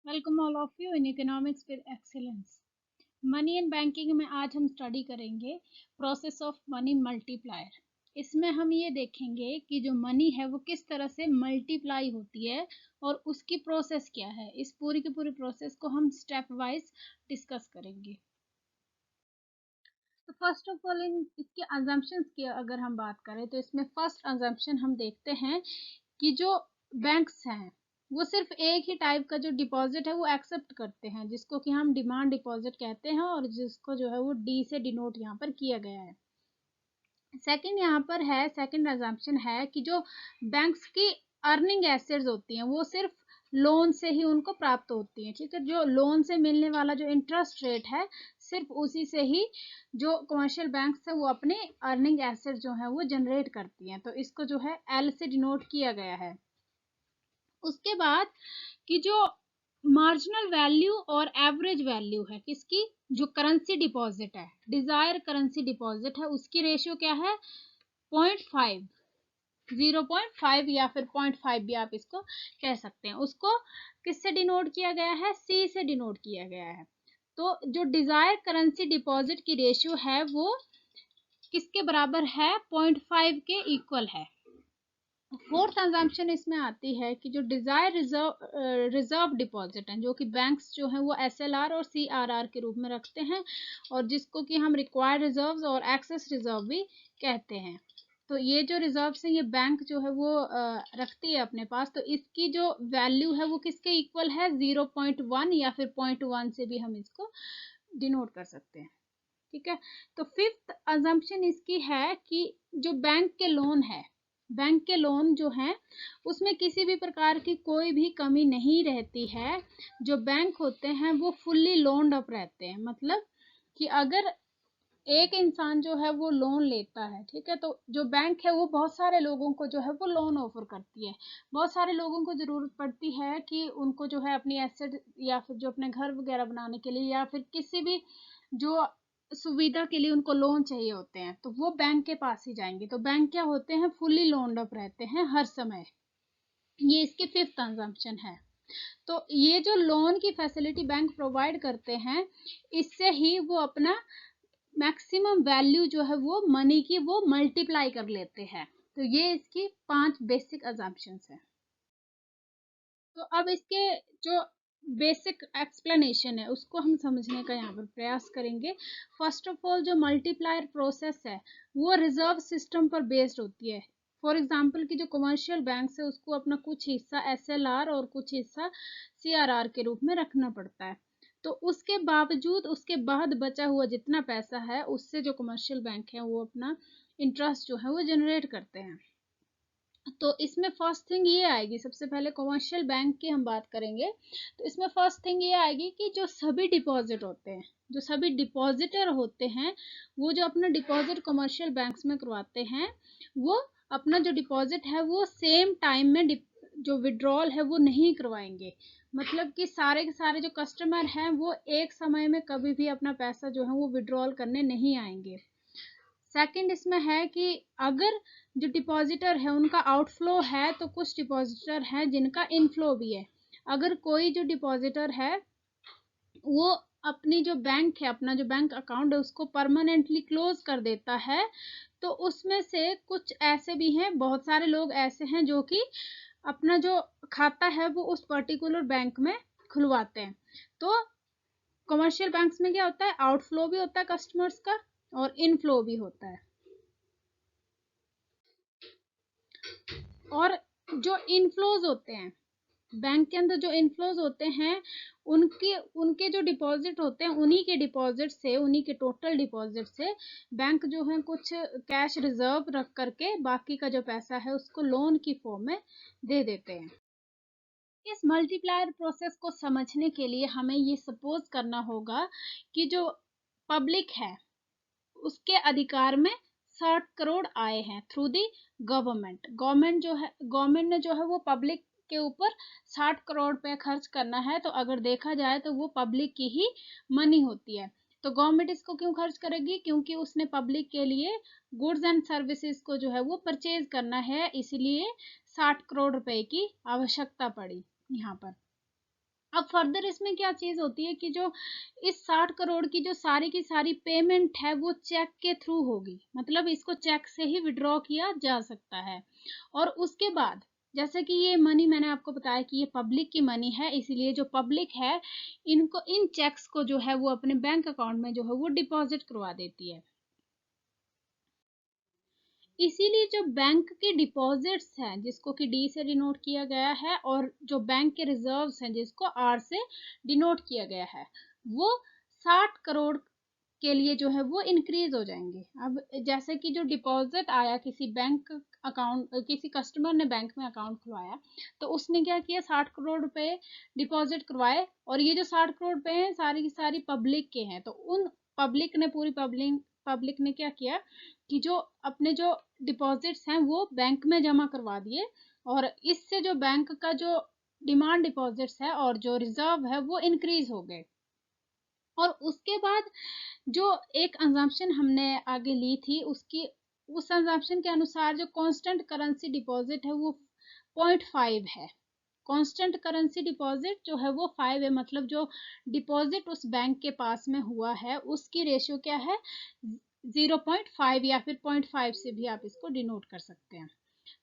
Welcome all of you in economics with excellence. Money and banking में आज हम study करेंगे प्रोसेस ऑफ मनी मल्टीप्लायर। इसमें हम ये देखेंगे कि जो मनी है वो किस तरह से मल्टीप्लाई होती है और उसकी प्रोसेस क्या है। इस पूरी की पूरी प्रोसेस को हम स्टेप वाइज डिस्कस करेंगे। तो फर्स्ट ऑफ ऑल इन इसके अजम्पशंस की अगर हम बात करें तो इसमें फर्स्ट अजम्पशन हम देखते हैं कि जो बैंक्स हैं वो सिर्फ एक ही टाइप का जो डिपॉजिट है वो एक्सेप्ट करते हैं, जिसको कि हम डिमांड डिपॉजिट कहते हैं और जिसको जो है वो डी से डिनोट यहाँ पर किया गया है। सेकंड यहाँ पर है, सेकंड अजम्पशन है कि जो बैंक्स की अर्निंग एसेट्स होती हैं वो सिर्फ लोन से ही उनको प्राप्त होती हैं। ठीक है, जो लोन से मिलने वाला जो इंटरेस्ट रेट है सिर्फ उसी से ही जो कमर्शियल बैंक्स है वो अपने अर्निंग एसेट जो है वो जनरेट करती हैं। तो इसको जो है एल से डिनोट किया गया है। उसके बाद कि जो मार्जिनल वैल्यू और एवरेज वैल्यू है किसकी, जो करेंसी डिपॉजिट है, डिजायर करेंसी डिपॉजिट है, उसकी रेशियो क्या है 0.5, 0.5 या फिर 0.5 भी आप इसको कह सकते हैं। उसको किससे डिनोट किया गया है, सी से डिनोट किया गया है। तो जो डिजायर करेंसी डिपॉजिट की रेशियो है वो किसके बराबर है, 0.5 के इक्वल है। फोर्थ अजम्पशन इसमें आती है कि जो डिजायर रिजर्व डिपॉजिट है, जो कि बैंक्स जो है वो एसएलआर और सीआरआर के रूप में रखते हैं और जिसको कि हम रिक्वायर्ड रिजर्व्स और एक्सेस रिजर्व भी कहते हैं। तो ये जो रिजर्व्स हैं ये बैंक जो है वो रखती है अपने पास। तो इसकी जो वैल्यू है वो किसके इक्वल है, 0.1 या फिर 0.1 से भी हम इसको डिनोट कर सकते हैं। ठीक है, तो फिफ्थ अजम्पशन इसकी है कि जो बैंक के लोन है, बैंक के लोन जो हैं उसमें किसी भी प्रकार की कोई भी कमी नहीं रहती है। जो बैंक होते हैं वो फुल्ली लोन्ड अप रहते हैं। मतलब कि अगर एक इंसान जो है वो लोन लेता है, ठीक है, तो जो बैंक है वो बहुत सारे लोगों को जो है वो लोन ऑफर करती है। बहुत सारे लोगों को ज़रूरत पड़ती है कि उनको जो है अपनी एसेट या फिर जो अपने घर वगैरह बनाने के लिए या फिर किसी भी जो सुविधा के लिए उनको लोन चाहिए होते हैं, तो वो बैंक के पास ही जाएंगे। तो बैंक क्या होते हैं, फुल्ली लोन्ड अप रहते हैं हर समय। ये इसके फिफ्थ कंजम्पशन है। तो ये जो लोन की फैसिलिटी बैंक प्रोवाइड करते हैं इससे ही वो अपना मैक्सिमम वैल्यू जो है वो मनी की वो मल्टीप्लाई कर लेते हैं। तो ये इसकी 5 बेसिक अजम्पशंस है। तो अब इसके जो बेसिक एक्सप्लेनेशन है उसको हम समझने का यहाँ पर प्रयास करेंगे। फर्स्ट ऑफ ऑल जो मल्टीप्लायर प्रोसेस है वो रिजर्व सिस्टम पर बेस्ड होती है। फॉर एग्जांपल कि जो कमर्शियल बैंक्स है उसको अपना कुछ हिस्सा एसएलआर और कुछ हिस्सा सीआरआर के रूप में रखना पड़ता है। तो उसके बावजूद उसके बाद बचा हुआ जितना पैसा है उससे जो कमर्शियल बैंक है वो अपना इंटरेस्ट जो है वो जनरेट करते हैं। तो इसमें फर्स्ट थिंग ये आएगी, सबसे पहले कमर्शियल बैंक की हम बात करेंगे तो इसमें फर्स्ट थिंग ये आएगी कि जो सभी डिपॉजिट होते हैं, जो सभी डिपॉजिटर होते हैं वो जो अपना डिपॉजिट कमर्शियल बैंक्स में करवाते हैं वो अपना जो डिपॉजिट है वो सेम टाइम में जो विड्रॉल है वो नहीं करवाएंगे। मतलब कि सारे के सारे जो कस्टमर हैं वो एक समय में कभी भी अपना पैसा जो है वो विड्रॉल करने नहीं आएंगे। सेकंड इसमें है कि अगर जो डिपॉजिटर है उनका आउटफ्लो है तो कुछ डिपॉजिटर है जिनका इनफ्लो भी है। अगर कोई जो डिपॉजिटर है वो अपनी जो बैंक है, अपना जो बैंक अकाउंट है उसको परमानेंटली क्लोज कर देता है तो उसमें से कुछ ऐसे भी हैं, बहुत सारे लोग ऐसे हैं जो कि अपना जो खाता है वो उस पर्टिकुलर बैंक में खुलवाते हैं। तो कमर्शियल बैंक्स में क्या होता है, आउटफ्लो भी होता है कस्टमर्स का और इनफ्लो भी होता है। और जो इनफ्लोज होते हैं बैंक के अंदर, जो इनफ्लोज होते हैं उनके उनके जो डिपॉजिट होते हैं उन्हीं के डिपॉजिट से, उन्हीं के टोटल डिपॉजिट से बैंक जो है कुछ कैश रिजर्व रख करके बाकी का जो पैसा है उसको लोन की फॉर्म में दे देते हैं। इस मल्टीप्लायर प्रोसेस को समझने के लिए हमें ये सपोज करना होगा कि जो पब्लिक है उसके अधिकार में 60 करोड़ आए हैं थ्रू दी गवर्नमेंट। गवर्नमेंट ने जो है वो पब्लिक के ऊपर 60 करोड़ रुपए खर्च करना है। तो अगर देखा जाए तो वो पब्लिक की ही मनी होती है। तो गवर्नमेंट इसको क्यों खर्च करेगी, क्योंकि उसने पब्लिक के लिए गुड्स एंड सर्विसेज को जो है वो परचेज करना है, इसलिए 60 करोड़ रुपए की आवश्यकता पड़ी यहाँ पर। अब फर्दर इसमें क्या चीज होती है कि जो इस 60 करोड़ की जो सारी की सारी पेमेंट है वो चेक के थ्रू होगी, मतलब इसको चेक से ही विड्रॉ किया जा सकता है। और उसके बाद जैसे कि ये मनी मैंने आपको बताया कि ये पब्लिक की मनी है, इसीलिए जो पब्लिक है इनको इन चेक्स को जो है वो अपने बैंक अकाउंट में जो है वो डिपॉजिट करवा देती है। इसीलिए जो बैंक के डिपॉजिट्स हैं जिसको कि डी से डिनोट किया गया है, और जो बैंक के रिजर्व्स हैं जिसको आर से डिनोट किया गया है, वो 60 करोड़ के लिए जो है वो इंक्रीज हो जाएंगे। अब जैसे कि जो डिपॉजिट आया किसी बैंक अकाउंट, किसी कस्टमर ने बैंक में अकाउंट खुलवाया, तो उसने क्या किया, 60 करोड़ रुपए डिपॉजिट करवाए, और ये जो 60 करोड़ रुपए हैं सारी की सारी पब्लिक के हैं, तो उन पब्लिक ने, पूरी पब्लिक ने क्या किया कि जो अपने जो डिपॉजिट्स हैं वो बैंक में जमा करवा दिए, और इससे जो बैंक का जो डिमांड डिपॉजिट्स है और जो रिजर्व है वो इंक्रीज हो गए। और उसके बाद जो एक अजम्पशन हमने आगे ली थी, उसकी उस अजम्पशन के अनुसार जो कांस्टेंट करेंसी डिपॉजिट है वो 0.5 है। कांस्टेंट करेंसी डिपॉजिट जो है वो 5 है, मतलब जो डिपॉजिट उस बैंक के पास में हुआ है उसकी रेशियो क्या है, 0.5, या फिर 0.5 से भी आप इसको डिनोट कर सकते हैं।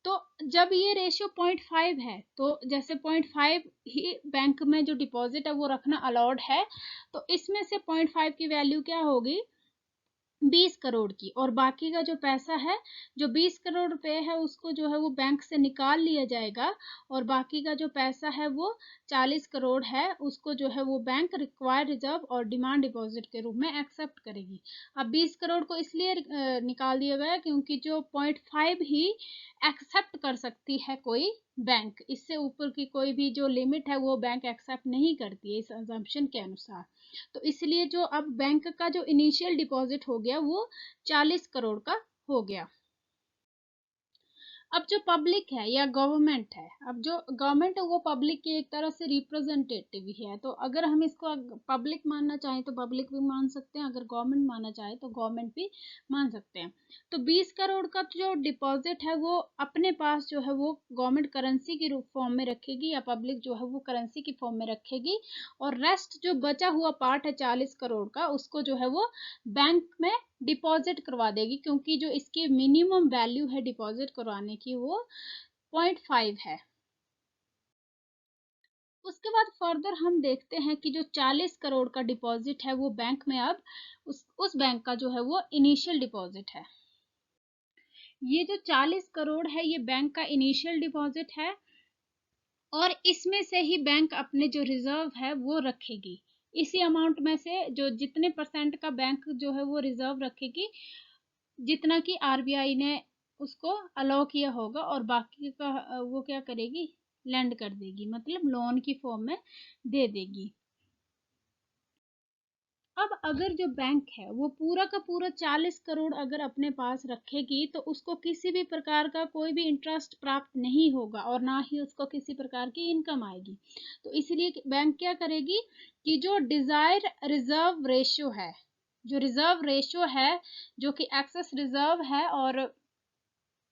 तो जब ये रेशियो 0.5 है, तो जैसे 0.5 ही बैंक में जो डिपॉजिट है वो रखना अलाउड है, तो इसमें से 0.5 की वैल्यू क्या होगी, 20 करोड़ की, और बाकी का जो पैसा है, जो 20 करोड़ रुपए है उसको जो है वो बैंक से निकाल लिया जाएगा, और बाकी का जो पैसा है वो 40 करोड़ है, उसको जो है वो बैंक रिक्वायर्ड रिजर्व और डिमांड डिपॉजिट के रूप में एक्सेप्ट करेगी। अब 20 करोड़ को इसलिए निकाल दिया गया क्योंकि जो 0.5 ही एक्सेप्ट कर सकती है कोई बैंक, इससे ऊपर की कोई भी जो लिमिट है वो बैंक एक्सेप्ट नहीं करती है इस अजम्पशन के अनुसार। तो इसलिए जो अब बैंक का जो इनिशियल डिपॉजिट हो गया वो 40 करोड़ का हो गया। अब जो पब्लिक है या गवर्नमेंट है, अब जो गवर्नमेंट है वो पब्लिक की एक तरह से रिप्रेजेंटेटिव ही है, तो अगर हम इसको पब्लिक मानना चाहें तो पब्लिक भी मान सकते हैं, अगर गवर्नमेंट मानना चाहे तो गवर्नमेंट भी मान सकते हैं। तो 20 करोड़ का जो डिपॉजिट है वो अपने पास जो है वो गवर्नमेंट करेंसी की फॉर्म में रखेगी, या पब्लिक जो है वो करेंसी की फॉर्म में रखेगी, और रेस्ट जो बचा हुआ पार्ट है 40 करोड़ का, उसको जो है वो बैंक में डिपॉजिट करवा देगी, क्योंकि जो इसकी मिनिमम वैल्यू है डिपॉजिट करवाने की वो 0.5 है। उसके बाद फर्दर हम देखते हैं कि जो 40 करोड़ का डिपॉजिट है वो बैंक में अब उस बैंक का जो है वो इनिशियल डिपॉजिट है। ये जो 40 करोड़ है ये बैंक का इनिशियल डिपॉजिट है, और इसमें से ही बैंक अपने जो रिजर्व है वो रखेगी। इसी अमाउंट में से जो जितने परसेंट का बैंक जो है वो रिजर्व रखेगी, जितना कि आरबीआई ने उसको अलाउ किया होगा, और बाकी का वो क्या करेगी, लेंड कर देगी, मतलब लोन की फॉर्म में दे देगी। अब अगर जो बैंक है वो पूरा का पूरा 40 करोड़ अगर अपने पास रखेगी, तो उसको किसी भी प्रकार का कोई भी इंटरेस्ट प्राप्त नहीं होगा, और ना ही उसको किसी प्रकार की इनकम आएगी। तो इसलिए बैंक क्या करेगी कि जो डिजायर रिजर्व रेशियो है, जो रिजर्व रेशियो है, जो कि एक्सेस रिजर्व है, और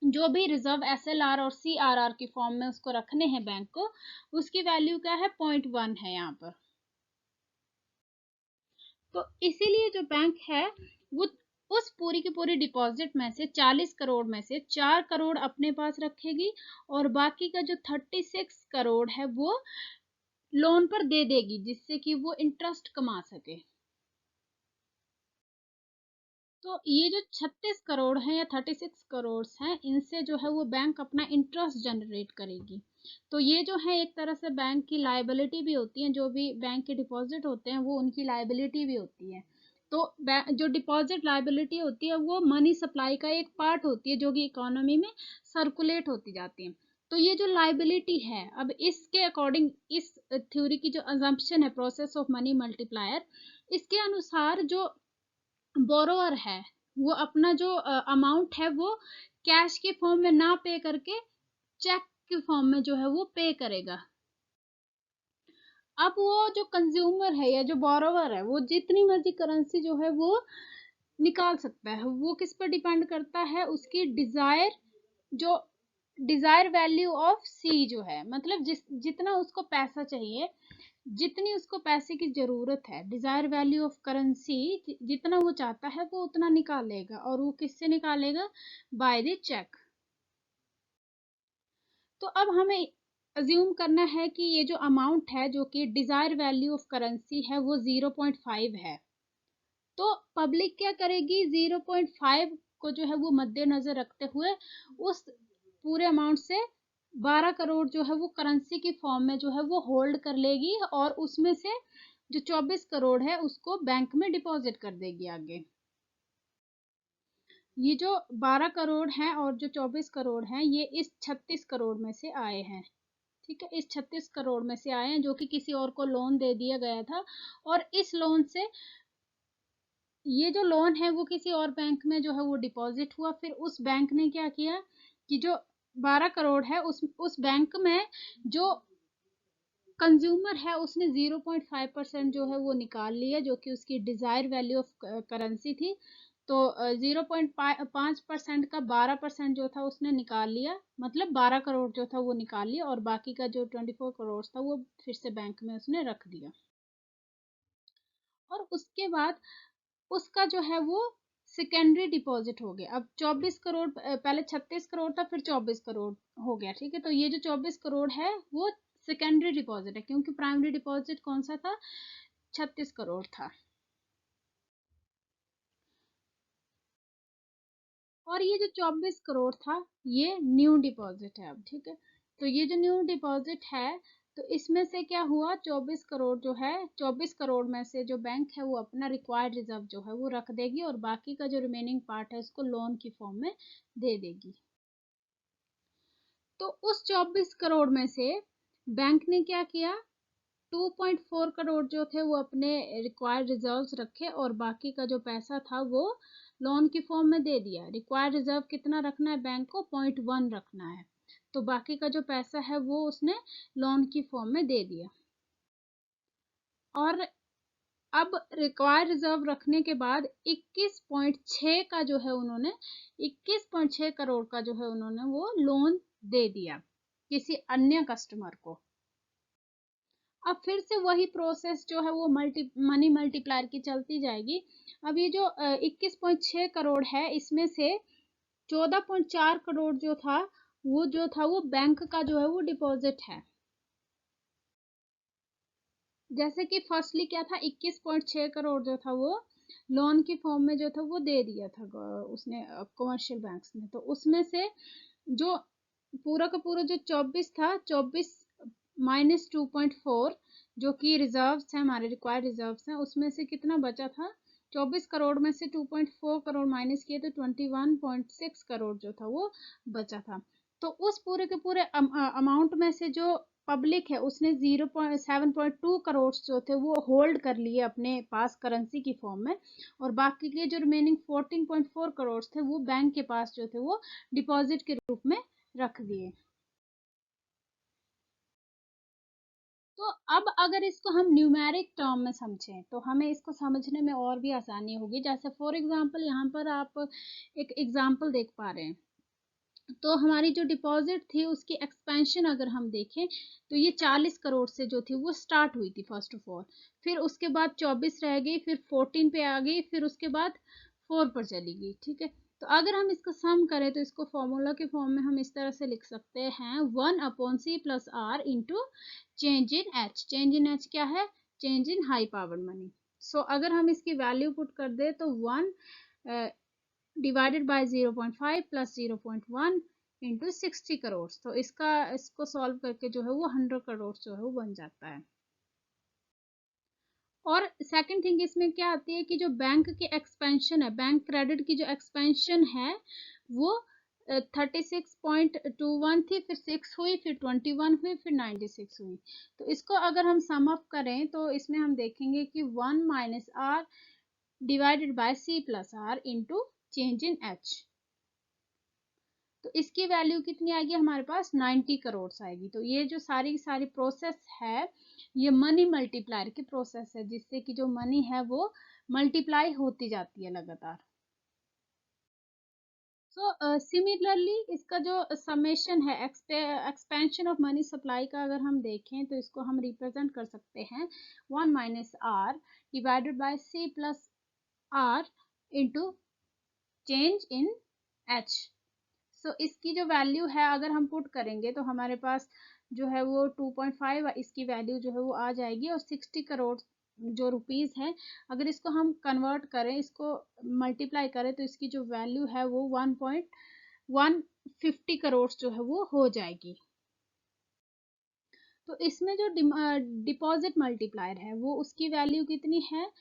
जो भी रिजर्व एसएलआर और सीआरआर की फॉर्म में उसको रखने हैं बैंक को, उसकी वैल्यू क्या है, 0.1 है यहाँ पर। तो इसीलिए जो बैंक है वो उस पूरी की पूरी डिपॉजिट में से 40 करोड़ में से 4 करोड़ अपने पास रखेगी, और बाकी का जो 36 करोड़ है वो लोन पर दे देगी, जिससे कि वो इंटरेस्ट कमा सके। तो ये जो 36 करोड़ है या 36 करोड़ हैं, इनसे जो है वो बैंक अपना इंटरेस्ट जनरेट करेगी। तो ये जो है एक तरह से बैंक की लाइबिलिटी भी होती है, जो भी बैंक के डिपॉजिट होते हैं वो उनकी लाइबिलिटी भी होती है। तो जो डिपॉजिट लाइबिलिटी होती है वो मनी सप्लाई का एक पार्ट होती है, जो कि इकोनॉमी में सर्कुलेट होती जाती है। तो ये जो लाइबिलिटी है, अब इसके अकॉर्डिंग इस थ्योरी की जो अजम्पशन है, प्रोसेस ऑफ मनी मल्टीप्लायर, इसके अनुसार जो बोरोअर है वो अपना जो अमाउंट है वो कैश के फॉर्म में ना पे करके चेक के फॉर्म में जो है वो पे करेगा। अब वो जो कंज्यूमर है या जो बोरोवर है वो जितनी मर्जी करेंसी जो है वो निकाल सकता है, वो किस पर डिपेंड करता है, उसकी डिजायर, जो डिजायर वैल्यू ऑफ सी जो है, मतलब जितना उसको पैसा चाहिए, जितनी उसको पैसे की जरूरत है, डिजायर वैल्यू ऑफ करेंसी, जितना वो चाहता है वो उतना निकालेगा। और वो किससे निकालेगा? By the check. तो अब हमें अज्यूम करना है कि ये जो अमाउंट है जो कि डिजायर वैल्यू ऑफ करेंसी है वो 0.5 है। तो पब्लिक क्या करेगी? 0.5 को जो है वो मद्देनजर रखते हुए उस पूरे अमाउंट से 12 करोड़ जो है वो करेंसी की फॉर्म में जो है वो होल्ड कर लेगी, और उसमें से जो 24 करोड़ है उसको बैंक में डिपॉजिट कर देगी आगे। ये जो 12 करोड़ हैं और जो 24 करोड़ हैं ये इस 36 करोड़ में से आए हैं। ठीक है, इस 36 करोड़ में से आए हैं जो कि किसी और को लोन दे दिया गया था, और इस लोन से ये जो लोन है वो किसी और बैंक में जो है वो डिपॉजिट हुआ। फिर उस बैंक ने क्या किया कि जो 12 करोड़ है उस बैंक में जो कंज्यूमर है उसने 0.5% जो है वो निकाल लिया, जो कि उसकी डिजायर वैल्यू ऑफ करेंसी थी। तो 0.5% का 12% जो था उसने निकाल लिया, मतलब 12 करोड़ जो था वो निकाल लिया, और बाकी का जो 24 करोड़ था वो फिर से बैंक में उसने रख दिया। और उसके बाद उसका जो है वो सेकेंडरी डिपॉजिट हो गया। अब 24 करोड़, पहले 36 करोड़ था फिर 24 करोड़ हो गया। ठीक है, तो ये जो 24 करोड़ है वो सेकेंडरी डिपॉजिट है, क्योंकि प्राइमरी डिपॉजिट कौन सा था? 36 करोड़ था। और ये जो 24 करोड़ था ये न्यू डिपॉजिट है अब। ठीक है, तो ये जो न्यू डिपॉजिट है, तो इसमें से क्या हुआ? 24 करोड़ जो है, 24 करोड़ में से जो बैंक है वो अपना रिक्वायर्ड रिजर्व जो है वो रख देगी, और बाकी का जो रिमेनिंग पार्ट है उसको लोन की फॉर्म में दे देगी। तो उस 24 करोड़ में से बैंक ने क्या किया? 2.4 करोड़ जो थे वो अपने रिक्वायर्ड रिजर्व्स रखे, और बाकी का जो पैसा था वो लोन की फॉर्म में दे दिया। रिक्वायर्ड रिजर्व कितना रखना है बैंक को? 0.1 रखना है। तो बाकी का जो पैसा है वो उसने लोन की फॉर्म में दे दिया। और अब रिक्वायर्ड रिजर्व रखने के बाद 21.6 का जो है उन्होंने 21.6 करोड़ का जो है उन्होंने वो लोन दे दिया किसी अन्य कस्टमर को। अब फिर से वही प्रोसेस जो है वो मनी मल्टीप्लायर की चलती जाएगी। अब ये जो 21.6 करोड़ है इसमें से 14.4 करोड़ जो था वो बैंक का जो है वो डिपॉजिट है। जैसे कि फर्स्टली क्या था? 21.6 करोड़ जो था वो लोन की फॉर्म में जो था वो दे दिया था उसने कमर्शियल बैंक्स ने। तो उसमें से जो पूरा का पूरा जो 24 था, 24 माइनस 2.4 जो कि रिजर्व्स हैं, हमारे रिक्वायर्ड रिजर्व्स हैं, उसमें से कितना बचा था? 24 करोड़ में से 2.4 करोड़ माइनस किए तो 21.6 करोड़ जो था वो बचा था। तो उस पूरे के पूरे अमाउंट में से जो पब्लिक है उसने 0.7.2 करोड़ जो थे वो होल्ड कर लिए अपने पास करेंसी की फॉर्म में, और बाकी के जो रिमेनिंग 14.4 करोड़ थे वो बैंक के पास जो थे वो डिपॉजिट के रूप में रख दिए। तो अब अगर इसको हम न्यूमेरिक टर्म में समझें तो हमें इसको समझने में और भी आसानी होगी। जैसे फॉर एग्जांपल यहाँ पर आप एक एग्जांपल देख पा रहे हैं। तो हमारी जो डिपॉजिट थी उसकी एक्सपेंशन अगर हम देखें तो ये 40 करोड़ से जो थी वो स्टार्ट हुई थी फर्स्ट ऑफ ऑल। फिर उसके बाद 24 रह गई, फिर 14 पे आ गई, फिर उसके बाद 4 पर चली गई। ठीक है, तो अगर हम इसका सम करें तो इसको फॉर्मूला के फॉर्म में हम इस तरह से लिख सकते हैं 1/c+r into change in H. Change in H क्या है? Change in high power money. So अगर हम इसकी वैल्यू पुट कर दे तो 1 divided by 0.5 plus 0.1 into 60 crore. तो इसको सॉल्व करके जो है वो 100 करोड़ जो है वो बन जाता है। और सेकंड थिंग इसमें क्या आती है कि जो बैंक की एक्सपेंशन है, बैंक क्रेडिट की जो एक्सपेंशन है वो 36.21 थी, फिर 6 हुई, फिर 21 हुई, फिर 96 हुई। तो इसको अगर हम सम अप करें तो इसमें हम देखेंगे कि 1 minus R divided by C plus R into change in H. तो इसकी वैल्यू कितनी आएगी हमारे पास? 90 करोड़ आएगी। तो ये जो सारी की सारी प्रोसेस है ये मनी मल्टीप्लायर की प्रोसेस है, जिससे कि जो मनी है वो मल्टीप्लाई होती जाती है लगातार। सो सिमिलरली इसका जो समेशन है, एक्सपेंशन ऑफ मनी सप्लाई का अगर हम देखें तो इसको हम रिप्रेजेंट कर सकते हैं 1 minus R divided by C plus R into change in H. So इसकी जो वैल्यू है अगर हम पुट करेंगे तो हमारे पास जो है वो 2.5 इसकी वैल्यू जो है वो आ जाएगी, और 60 करोड़ जो रुपीस है अगर इसको हम कन्वर्ट करें, इसको मल्टीप्लाई करें तो इसकी जो वैल्यू है वो 1.150 करोड़ जो है वो हो जाएगी। तो इसमें जो डिपॉजिट मल्टीप्लायर है वो उसकी वैल्यू कितनी है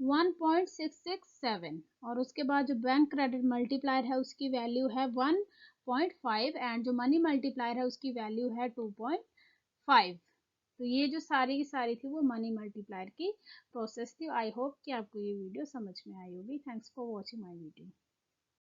1.667, और उसके बाद जो बैंक क्रेडिट मल्टीप्लायर है उसकी वैल्यू है 1.5, एंड जो मनी मल्टीप्लायर है उसकी वैल्यू है 2.5। तो ये जो सारी की सारी थी वो मनी मल्टीप्लायर की प्रोसेस थी। आई होप कि आपको ये वीडियो समझ में आई होगी। Thanks for watching my video.